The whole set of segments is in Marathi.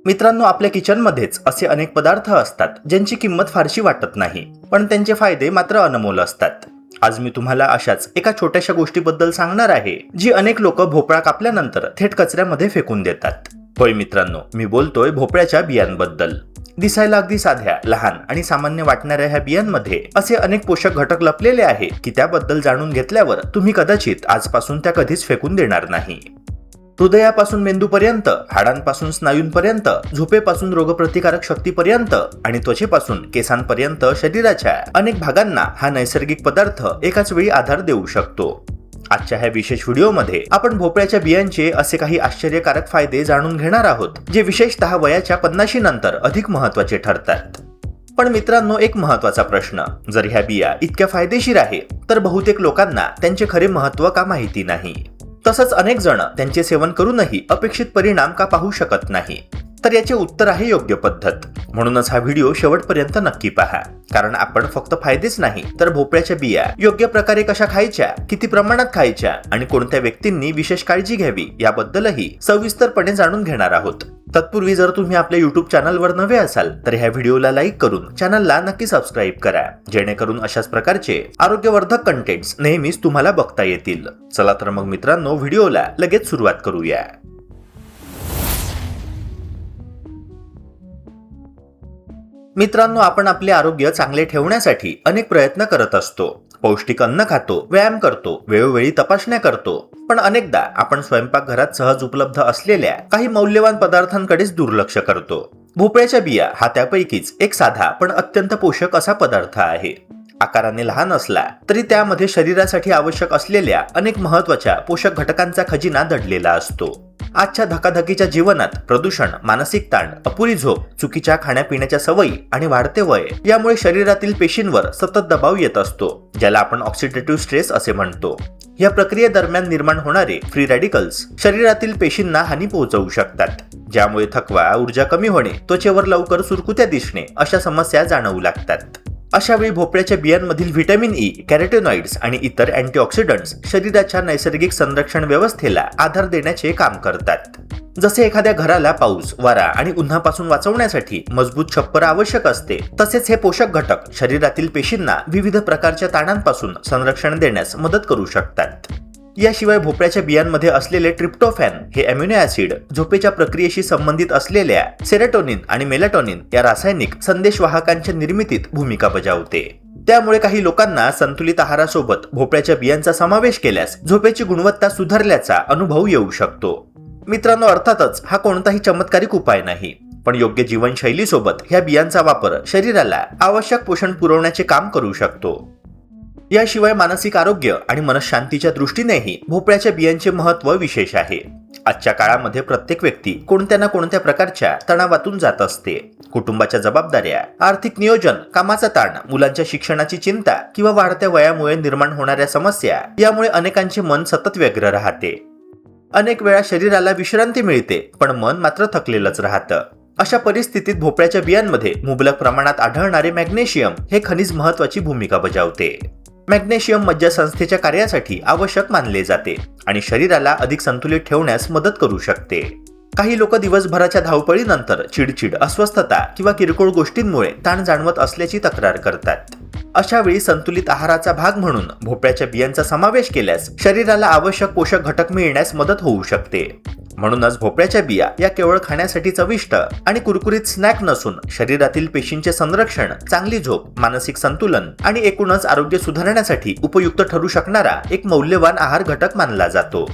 मित्रांनो, आपल्या किचनमध्येच असे अनेक पदार्थ असतात ज्यांची किंमत फारशी वाटत नाही, पण त्यांचे फायदे मात्र अनमोल असतात. आज मी तुम्हाला अशाच एका छोट्याशा गोष्टीबद्दल सांगणार आहे, जी अनेक लोक भोपळा कापल्यानंतर थेट कचऱ्यामध्ये फेकून देतात. होय मित्रांनो, मी बोलतोय भोपळ्याच्या बियांबद्दल. दिसायला अगदी साध्या, लहान आणि सामान्य वाटणाऱ्या ह्या बियांमध्ये असे अनेक पोषक घटक लपलेले आहेत की त्याबद्दल जाणून घेतल्यावर तुम्ही कदाचित आजपासून त्या कधीच फेकून देणार नाही. हृदयापासून मेंदूपर्यंत, हाडांपासून स्नायूंपर्यंत, झोपेपासून रोगप्रतिकारक शक्तीपर्यंत आणि त्वचेपासून केसांपर्यंत शरीराच्या अनेक भागांना हा नैसर्गिक पदार्थ एकाच वेळी आधार देऊ शकतो. आजच्या ह्या विशेष व्हिडिओमध्ये आपण भोपळ्याच्या बियांचे असे काही आश्चर्यकारक फायदे जाणून घेणार आहोत, जे विशेषतः वयाच्या 50 नंतर अधिक महत्त्वाचे ठरतात. पण मित्रांनो, एक महत्त्वाचा प्रश्न, जर ह्या बिया इतक्या फायदेशीर आहे तर बहुतेक लोकांना त्यांचे खरे महत्त्व का माहिती नाही? तसंच अनेक जण त्यांचे सेवन करूनही अपेक्षित परिणाम का पाहू शकत नाही? तर याचे उत्तर आहे योग्य पद्धत. म्हणूनच हा व्हिडिओ शेवटपर्यंत नक्की पहा, कारण आपण फक्त फायदेच नाही तर भोपळ्याच्या बिया योग्य प्रकारे कशा खायच्या, किती प्रमाणात खायच्या आणि कोणत्या व्यक्तींनी विशेष काळजी घ्यावी याबद्दलही सविस्तरपणे जाणून घेणार आहोत. तत्पूर्वी जर तुम्ही आपल्या युट्यूब चॅनलवर नवे असाल तर ह्या व्हिडिओला लाईक करून चॅनलला नक्की सबस्क्राईब करा, जेणेकरून अशाच प्रकारचे आरोग्यवर्धक कंटेंट्स नेहमीच तुम्हाला बघता येतील. चला तर मग मित्रांनो, व्हिडिओला लगेच सुरुवात करूया. मित्रांनो, आपण आपले आरोग्य चांगले ठेवण्यासाठी अनेक प्रयत्न करत असतो. पौष्टिक अन्न खातो, व्यायाम करतो, वेळोवेळी तपासण्या करतो, पण अनेकदा आपण स्वयंपाकघरात सहज उपलब्ध असलेल्या काही मौल्यवान पदार्थांकडेच दुर्लक्ष करतो. भोपळ्याच्या बिया हा त्यापैकीच एक साधा पण अत्यंत पोषक असा पदार्थ आहे. आकाराने लहान असला तरी त्यामध्ये शरीरासाठी आवश्यक असलेल्या अनेक महत्त्वाच्या पोषक घटकांचा खजिना दडलेला असतो. आजच्या धकाधकीच्या जीवनात प्रदूषण, मानसिक ताण, अपुरी झोप, चुकीच्या खाण्यापिण्याच्या सवयी आणि वाढते वय यामुळे शरीरातील पेशींवर सतत दबाव येत असतो, ज्याला आपण ऑक्सिडेटिव्ह स्ट्रेस असे म्हणतो. या प्रक्रियेदरम्यान निर्माण होणारे फ्री रॅडिकल्स शरीरातील पेशींना हानी पोहोचवू शकतात, ज्यामुळे थकवा, ऊर्जा कमी होणे, त्वचेवर लवकर सुरकुत्या दिसणे अशा समस्या जाणवू लागतात. अशा वेळी भोपळ्याच्या बियांमधील व्हिटॅमिन ई, कॅरोटेनॉइड्स आणि इतर अँटीऑक्सिडंट्स शरीराच्या नैसर्गिक संरक्षण व्यवस्थेला आधार देण्याचे काम करतात. जसे एखाद्या घराला पाऊस, वारा आणि उन्हापासून वाचवण्यासाठी मजबूत छप्पर आवश्यक असते, तसेच हे पोषक घटक शरीरातील पेशींना विविध प्रकारच्या ताणांपासून संरक्षण देण्यास मदत करू शकतात. याशिवाय भोपळ्याच्या बियांमध्ये असलेले ट्रिप्टोफॅन हे अमिनो ऍसिड झोपेच्या प्रक्रियेशी संबंधित असलेल्या सेरोटोनिन आणि मेलाटोनिन या रासायनिक संदेशवाहकांच्या निर्मितीत भूमिका बजावते. त्यामुळे काही लोकांना संतुलित आहारासोबत भोपळ्याच्या बियांचा समावेश केल्यास झोपेची गुणवत्ता सुधारल्याचा अनुभव येऊ शकतो. मित्रांनो, अर्थातच हा कोणताही चमत्कारिक उपाय नाही, पण योग्य जीवनशैलीसोबत ह्या बियांचा वापर शरीराला आवश्यक पोषण पुरवण्याचे काम करू शकतो. याशिवाय मानसिक आरोग्य आणि मनशांतीच्या दृष्टीनेही भोपळ्याच्या बियांचे महत्त्व विशेष आहे. आजच्या काळामध्ये प्रत्येक व्यक्ती कोणत्या ना कोणत्या प्रकारच्या तणावातून जात असते. कुटुंबाच्या जबाबदाऱ्या, आर्थिक नियोजन, कामाचा ताण, मुलांच्या शिक्षणाची चिंता किंवा वाढत्या वयामुळे निर्माण होणाऱ्या समस्या यामुळे अनेकांचे मन सतत व्यग्र राहते. अनेक वेळा शरीराला विश्रांती मिळते, पण मन मात्र थकलेलंच राहतं. अशा परिस्थितीत भोपळ्याच्या बियांमध्ये मुबलक प्रमाणात आढळणारे मॅग्नेशियम हे खनिज महत्त्वाची भूमिका बजावते. मॅग्नेशियम मज्जासंस्थेच्या कार्यासाठी आवश्यक मानले जाते आणि शरीराला अधिक संतुलित ठेवण्यास मदत करू शकते. काही लोक दिवसभराच्या धावपळीनंतर चिडचिड, अस्वस्थता किंवा किरकोळ गोष्टींमुळे ताण जाणवत असल्याची तक्रार करतात. अशा वेळी संतुलित आहाराचा भाग म्हणून भोपळ्याच्या बियांचा समावेश केल्यास शरीराला आवश्यक पोषक घटक मिळण्यास मदत होऊ शकते. म्हणूनच भोपळ्याच्या बिया या केवळ खाण्यासाठी चविष्ट आणि कुरकुरीत स्नॅक नसून शरीरातील पेशींचे संरक्षण, चांगली झोप, मानसिक संतुलन आणि एकूणच आरोग्य सुधारण्यासाठी उपयुक्त ठरू शकणारा एक मौल्यवान आहार घटक मानला जातो.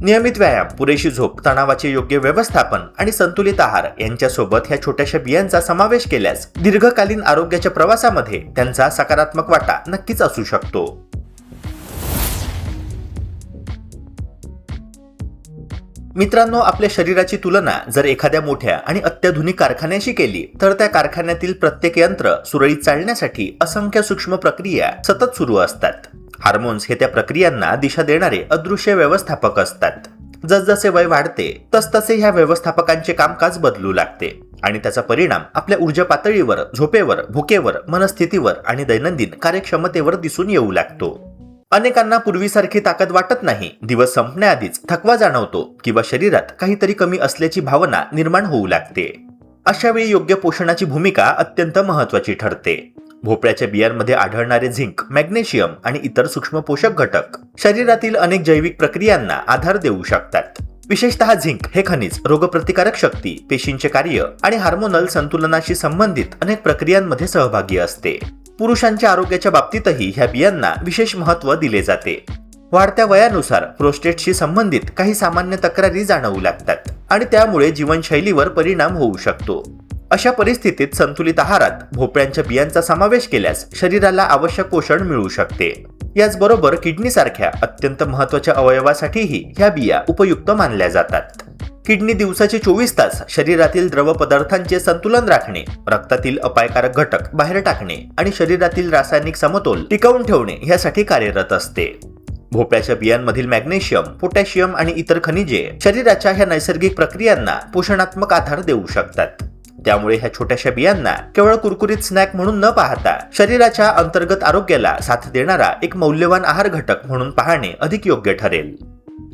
नियमित व्यायाम, पुरेशी झोप, तणावाचे योग्य व्यवस्थापन आणि संतुलित आहार यांच्यासोबत ह्या छोट्याशा बियांचा समावेश केल्यास दीर्घकालीन आरोग्याच्या प्रवासामध्ये त्यांचा सकारात्मक वाटा नक्कीच असू शकतो. मित्रांनो, आपल्या शरीराची तुलना जर एखाद्या मोठ्या आणि अत्याधुनिक कारखान्याशी केली तर त्या कारखान्यातील प्रत्येक यंत्र सुरळीत चालण्यासाठी असंख्य सूक्ष्म प्रक्रिया सतत सुरू असतात. हार्मोन्स हे त्या प्रक्रियांना दिशा देणारे अदृश्य व्यवस्थापक असतात. जसजसे वय वाढते तसतसे ह्या व्यवस्थापकांचे कामकाज बदलू लागते आणि त्याचा परिणाम आपल्या ऊर्जा पातळीवर, झोपेवर, भुकेवर, मनस्थितीवर आणि दैनंदिन कार्यक्षमतेवर दिसून येऊ लागतो. अनेकांना पूर्वीसारखी ताकद वाटत नाही, दिवस संपण्याआधीच थकवा जाणवतो किंवा शरीरात काहीतरी कमी असल्याची भावना निर्माण होऊ लागते. अशा वेळी योग्य पोषणाची भूमिका अत्यंत महत्त्वाची ठरते. भोपळ्याच्या बियांमध्ये आढळणारे झिंक, मॅग्नेशियम आणि इतर सूक्ष्म पोषक घटक शरीरातील अनेक जैविक प्रक्रियांना आधार देऊ शकतात. विशेषतः झिंक हे खनिज रोगप्रतिकारक शक्ती, पेशींचे कार्य आणि हार्मोनल संतुलनाशी संबंधित अनेक प्रक्रियांमध्ये सहभागी असते. पुरुषांच्या आरोग्याच्या बाबतीतही ह्या बियांना विशेष महत्त्व दिले जाते. वाढत्या वयानुसार प्रोस्टेटशी संबंधित काही सामान्य तक्रारी जाणवू लागतात आणि त्यामुळे जीवनशैलीवर परिणाम होऊ शकतो. अशा परिस्थितीत संतुलित आहारात भोपळ्यांच्या बियांचा समावेश केल्यास शरीराला आवश्यक पोषण मिळू शकते. याचबरोबर किडनीसारख्या अत्यंत महत्त्वाच्या अवयवासाठीही ह्या बिया उपयुक्त मानल्या जातात. किडनी दिवसाचे 24 तास शरीरातील द्रव पदार्थांचे संतुलन राखणे, रक्तातील अपायकारक घटक बाहेर टाकणे आणि शरीरातील रासायनिक समतोल टिकवून ठेवणे यासाठी कार्यरत असते. भोपळ्याच्या बियांमधील मॅग्नेशियम, पोटॅशियम आणि इतर खनिजे शरीराच्या ह्या नैसर्गिक प्रक्रियांना पोषणात्मक आधार देऊ शकतात. त्यामुळे ह्या छोट्याशा बियांना केवळ कुरकुरीत स्नॅक म्हणून न पाहता शरीराच्या अंतर्गत आरोग्याला साथ देणारा एक मौल्यवान आहार घटक म्हणून पाहणे अधिक योग्य ठरेल.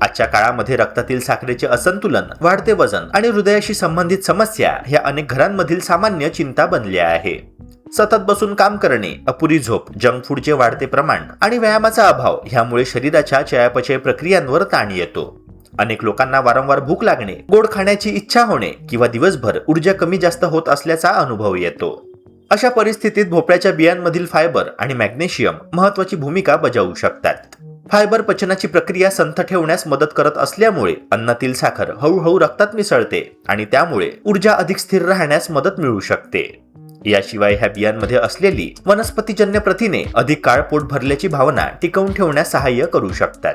आजच्या काळामध्ये रक्तातील साखरेचे असंतुलन, वाढते वजन आणि हृदयाशी संबंधित समस्या ह्या अनेक घरांमधील सामान्य चिंता बनल्या आहे. सतत बसून काम करणे, अपुरी झोप, जंक फूडचे वाढते प्रमाण आणि व्यायामाचा अभाव ह्यामुळे शरीराच्या चयापचय प्रक्रियांवर ताण येतो. अनेक लोकांना वारंवार भूक लागणे, गोड खाण्याची इच्छा होणे किंवा दिवसभर ऊर्जा कमी जास्त होत असल्याचा अनुभव येतो. अशा परिस्थितीत भोपळ्याच्या बियांमधील फायबर आणि मॅग्नेशियम महत्त्वाची भूमिका बजावू शकतात. फायबर पचनाची प्रक्रिया संथ ठेवण्यास मदत करत असल्यामुळे अन्नातील साखर हळूहळू रक्तात मिसळते आणि त्यामुळे ऊर्जा अधिक स्थिर राहण्यास मदत मिळू शकते. याशिवाय ह्या बियांमध्ये असलेली वनस्पतीजन्य प्रथिने अधिक काळ पोट भरल्याची भावना टिकवून ठेवण्यास सहाय्य करू शकतात,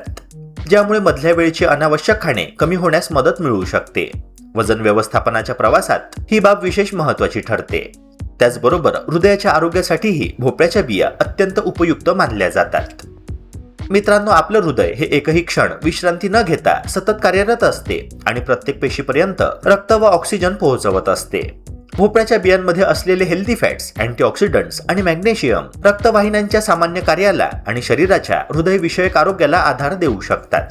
ज्यामुळे मधल्या वेळेचे अनावश्यक खाणे कमी होण्यास मदत मिळू शकते. वजन व्यवस्थापनाच्या प्रवासात ही बाब विशेष महत्त्वाची ठरते. त्याचबरोबर हृदयाच्या आरोग्यासाठीही भोपळ्याच्या बिया अत्यंत उपयुक्त मानल्या जातात. मित्रांनो, आपलं हृदय हे एकही क्षण विश्रांती न घेता सतत कार्यरत असते आणि प्रत्येक पेशीपर्यंत रक्त व ऑक्सिजन पोहोचवत असते. भोपळ्याच्या बियांमध्ये असलेले हेल्दी फॅट्स, अँटीऑक्सिडंट्स आणि मॅग्नेशियम रक्तवाहिन्यांच्या सामान्य कार्याला आणि शरीराच्या हृदयविषयक आरोग्याला आधार देऊ शकतात.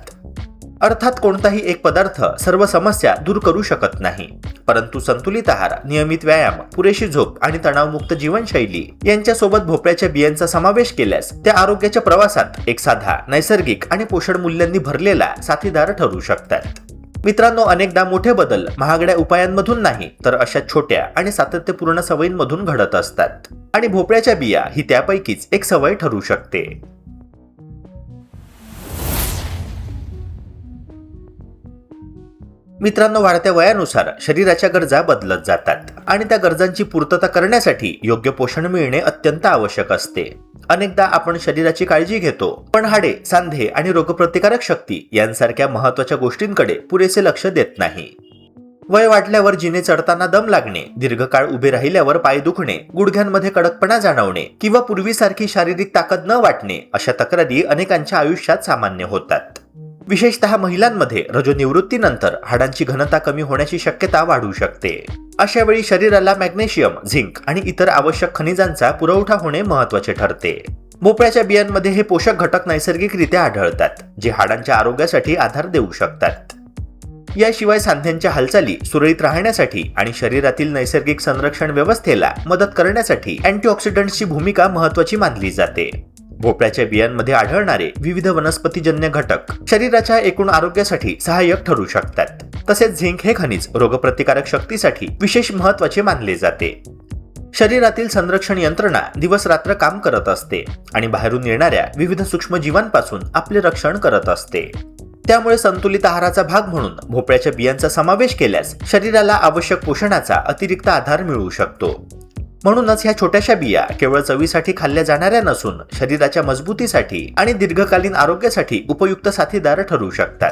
अर्थात कोणताही एक पदार्थ सर्व समस्या दूर करू शकत नाही, परंतु संतुलित आहार, नियमित व्यायाम, पुरेशी झोप आणि तणावमुक्त जीवनशैली यांच्यासोबत भोपळ्याच्या बियांचा समावेश केल्यास त्या आरोग्याच्या प्रवासात एक साधा, नैसर्गिक आणि पोषण मूल्यांनी भरलेला साथीदार ठरू शकतात. मित्रांनो, अनेकदा मोठे बदल महागड्या उपायांमधून नाही तर अशा छोट्या आणि सातत्यपूर्ण सवयींमधून घडत असतात आणि भोपळ्याच्या बिया ही त्यापैकीच एक सवय ठरू शकते. मित्रांनो, वाढत्या वयानुसार शरीराच्या गरजा बदलत जातात आणि त्या गरजांची पूर्तता करण्यासाठी योग्य पोषण मिळणे अत्यंत आवश्यक असते. अनेकदा आपण शरीराची काळजी घेतो, पण हाडे, सांधे आणि रोगप्रतिकारक शक्ती यांसारख्या महत्त्वाच्या गोष्टींकडे पुरेसे लक्ष देत नाही. वय वाढल्यावर जिने चढताना दम लागणे, दीर्घकाळ उभे राहिल्यावर पाय दुखणे, गुडघ्यांमध्ये कडकपणा जाणवणे किंवा पूर्वीसारखी शारीरिक ताकद न वाटणे अशा तक्रारी अनेकांच्या आयुष्यात सामान्य होतात. विशेषतः महिलांमध्ये रजोनिवृत्तीनंतर हाडांची घनता कमी होण्याची शक्यता वाढू शकते. अशा वेळी शरीराला मॅग्नेशियम, झिंक आणि इतर आवश्यक खनिजांचा पुरवठा होणे महत्त्वाचे ठरते. भोपळ्याच्या बियांमध्ये हे पोषक घटक नैसर्गिकरित्या आढळतात, जे हाडांच्या आरोग्यासाठी आधार देऊ शकतात. याशिवाय सांध्यांच्या हालचाली सुरळीत राहण्यासाठी आणि शरीरातील नैसर्गिक संरक्षण व्यवस्थेला मदत करण्यासाठी अँटीऑक्सिडंट्सची भूमिका महत्त्वाची मानली जाते. भोपळ्याच्या बियांमध्ये आढळणारे विविध वनस्पतीजन्य घटक शरीराच्या एकूण आरोग्यासाठी सहाय्यक ठरू शकतात. तसेच झिंक हे खनिज रोगप्रतिकारक शक्तीसाठी विशेष महत्त्वाचे मानले जाते. शरीरातील संरक्षण यंत्रणा दिवस रात्र काम करत असते आणि बाहेरून येणाऱ्या विविध सूक्ष्म जीवांपासून आपले रक्षण करत असते. त्यामुळे संतुलित आहाराचा भाग म्हणून भोपळ्याच्या बियांचा समावेश केल्यास शरीराला आवश्यक पोषणाचा अतिरिक्त आधार मिळू शकतो. म्हणूनच ह्या छोट्याशा बिया केवळ चवीसाठी खाल्ल्या जाणाऱ्या नसून शरीराच्या मजबूतीसाठी आणि दीर्घकालीन आरोग्यासाठी उपयुक्त साथीदार ठरू शकतात.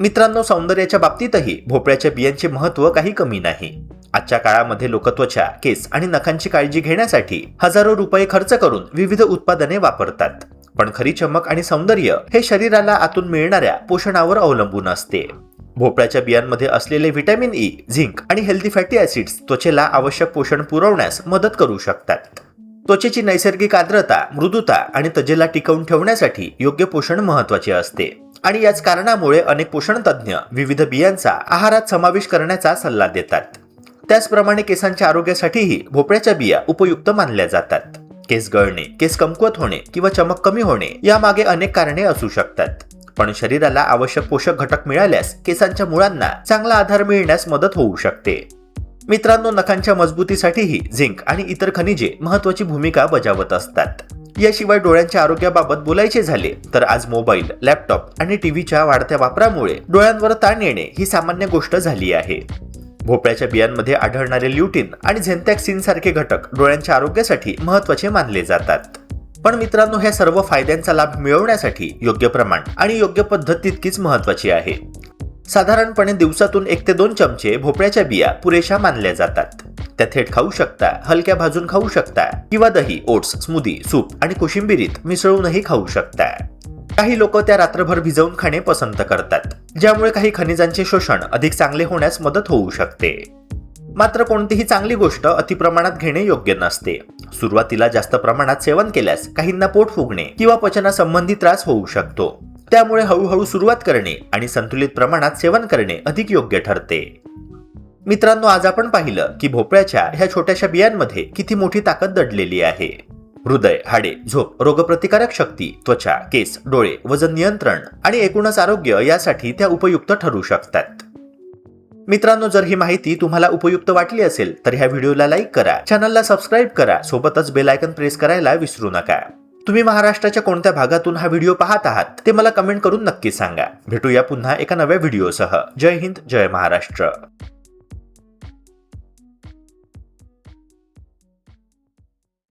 मित्रांनो, सौंदर्याच्या बाबतीतही भोपळ्याच्या बियांचे महत्त्व काही कमी नाही. आजच्या काळामध्ये लोक त्वचा, केस आणि नखांची काळजी घेण्यासाठी हजारो रुपये खर्च करून विविध उत्पादने वापरतात. पण खरी चमक आणि सौंदर्य हे शरीराला आतून मिळणाऱ्या पोषणावर अवलंबून असते. भोपळ्याच्या बियांमध्ये असलेले व्हिटॅमिन ई, झिंक आणि हेल्दी फॅटी ऍसिड्स त्वचेला आवश्यक पोषण पुरवण्यास मदत करू शकतात. त्वचेची नैसर्गिक आर्द्रता, मृदुता आणि त्वचेला टिकवून ठेवण्यासाठी योग्य पोषण महत्त्वाचे असते आणि याच कारणामुळे अनेक पोषण तज्ज्ञ विविध बियांचा आहारात समावेश करण्याचा सल्ला देतात. त्याचप्रमाणे केसांच्या आरोग्यासाठीही भोपळ्याच्या बिया उपयुक्त मानल्या जातात. केस गळणे, केस कमकुवत होणे किंवा चमक कमी होणे यामागे अनेक कारणे असू शकतात. पण शरीराला आवश्यक पोषक घटक मिळाल्यास केसांच्या मुळांना चांगला आधार मिळण्यास मदत होऊ शकते. मित्रांनो, नखांच्या मजबूतीसाठीही झिंक आणि इतर खनिजे महत्त्वाची भूमिका बजावत असतात. याशिवाय डोळ्यांच्या आरोग्याबाबत बोलायचे झाले तर आज मोबाईल, लॅपटॉप आणि टीव्हीच्या वाढत्या वापरामुळे डोळ्यांवर ताण येणे ही सामान्य गोष्ट झाली आहे. भोपळ्याच्या बियांमध्ये आढळणारे ल्युटिन आणि झेंथॅक्सिन सारखे घटक डोळ्यांच्या आरोग्यासाठी महत्त्वाचे मानले जातात. पण मित्रांनो, ह्या सर्व फायद्यांचा लाभ मिळवण्यासाठी योग्य प्रमाण आणि योग्य पद्धत तितकीच महत्त्वाची आहे. साधारणपणे दिवसातून 1 ते 2 चमचे भोपळ्याच्या बिया पुरेशा मानल्या जातात. त्या थेट खाऊ शकता, हलक्या भाजून खाऊ शकता किंवा दही, ओट्स, स्मूदी, सूप आणि कोशिंबिरीत मिसळूनही खाऊ शकता. काही लोक त्या रात्रभर भिजवून खाणे पसंत करतात, ज्यामुळे काही खनिजांचे शोषण अधिक चांगले होण्यास मदत होऊ शकते. मात्र कोणतीही चांगली गोष्ट अतिप्रमाणात घेणे योग्य नसते. सुरुवातीला जास्त प्रमाणात सेवन केल्यास काहींना पोट फुगणे किंवा पचनासंबंधी त्रास होऊ शकतो. त्यामुळे हळूहळू सुरुवात करणे आणि संतुलित प्रमाणात सेवन करणे अधिक योग्य ठरते. मित्रांनो, आज आपण पाहिलं की भोपळ्याच्या ह्या छोट्याशा बियांमध्ये किती मोठी ताकद दडलेली आहे. हृदय, हाडे, झोप, रोगप्रतिकारक शक्ती, त्वचा, केस, डोळे, वजन नियंत्रण आणि एकूणच आरोग्य यासाठी त्या उपयुक्त ठरू शकतात. मित्रांनो, जर ही माहिती तुम्हाला उपयुक्त वाटली असेल तर ह्या व्हिडिओला लाईक करा, चॅनलला सबस्क्राईब करा, सोबतच बेल आयकॉन प्रेस करायला विसरू नका. तुम्ही महाराष्ट्राच्या कोणत्या भागातून हा व्हिडिओ पाहत आहात ते मला कमेंट करून नक्की सांगा. भेटूया पुन्हा एका नव्या व्हिडिओसह. जय हिंद, जय महाराष्ट्र.